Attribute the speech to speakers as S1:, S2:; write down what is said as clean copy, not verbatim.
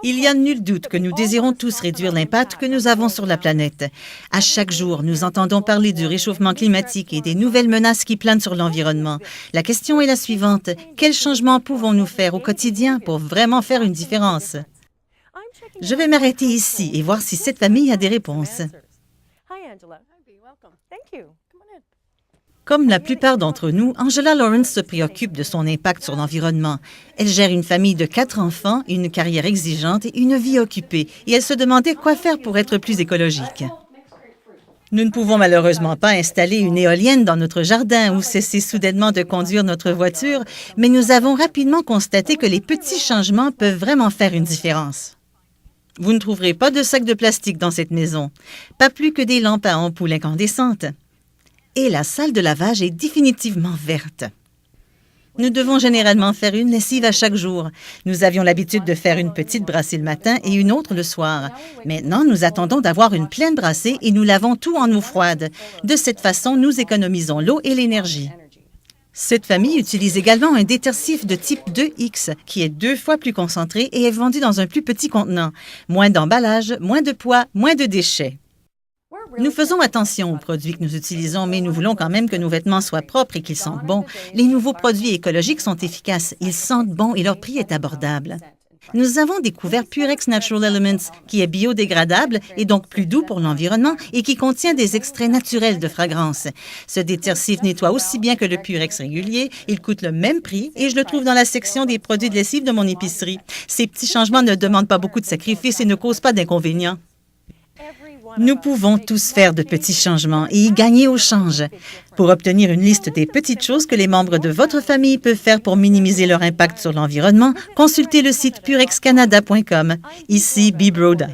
S1: Il y a nul doute que nous désirons tous réduire l'impact que nous avons sur la planète. À chaque jour, nous entendons parler du réchauffement climatique et des nouvelles menaces qui planent sur l'environnement. La question est la suivante. Quels changements pouvons-nous faire au quotidien pour vraiment faire une différence? Je vais m'arrêter ici et voir si cette famille a des réponses. Comme la plupart d'entre nous, Angela Lawrence se préoccupe de son impact sur l'environnement. Elle gère une famille de 4 enfants, une carrière exigeante et une vie occupée, et elle se demandait quoi faire pour être plus écologique. Nous ne pouvons malheureusement pas installer une éolienne dans notre jardin ou cesser soudainement de conduire notre voiture, mais nous avons rapidement constaté que les petits changements peuvent vraiment faire une différence. Vous ne trouverez pas de sacs de plastique dans cette maison, pas plus que des lampes à ampoules incandescentes. Et la salle de lavage est définitivement verte. Nous devons généralement faire une lessive à chaque jour. Nous avions l'habitude de faire une petite brassée le matin et une autre le soir. Maintenant, nous attendons d'avoir une pleine brassée et nous lavons tout en eau froide. De cette façon, nous économisons l'eau et l'énergie. Cette famille utilise également un détersif de type 2X qui est 2 fois plus concentré et est vendu dans un plus petit contenant. Moins d'emballage, moins de poids, moins de déchets. Nous faisons attention aux produits que nous utilisons, mais nous voulons quand même que nos vêtements soient propres et qu'ils sentent bon. Les nouveaux produits écologiques sont efficaces, ils sentent bon et leur prix est abordable. Nous avons découvert Purex Natural Elements, qui est biodégradable et donc plus doux pour l'environnement et qui contient des extraits naturels de fragrance. Ce détersif nettoie aussi bien que le Purex régulier, il coûte le même prix et je le trouve dans la section des produits de lessive de mon épicerie. Ces petits changements ne demandent pas beaucoup de sacrifices et ne causent pas d'inconvénients. Nous pouvons tous faire de petits changements et y gagner au change. Pour obtenir une liste des petites choses que les membres de votre famille peuvent faire pour minimiser leur impact sur l'environnement, consultez le site purexcanada.com. Ici, Bee Broda.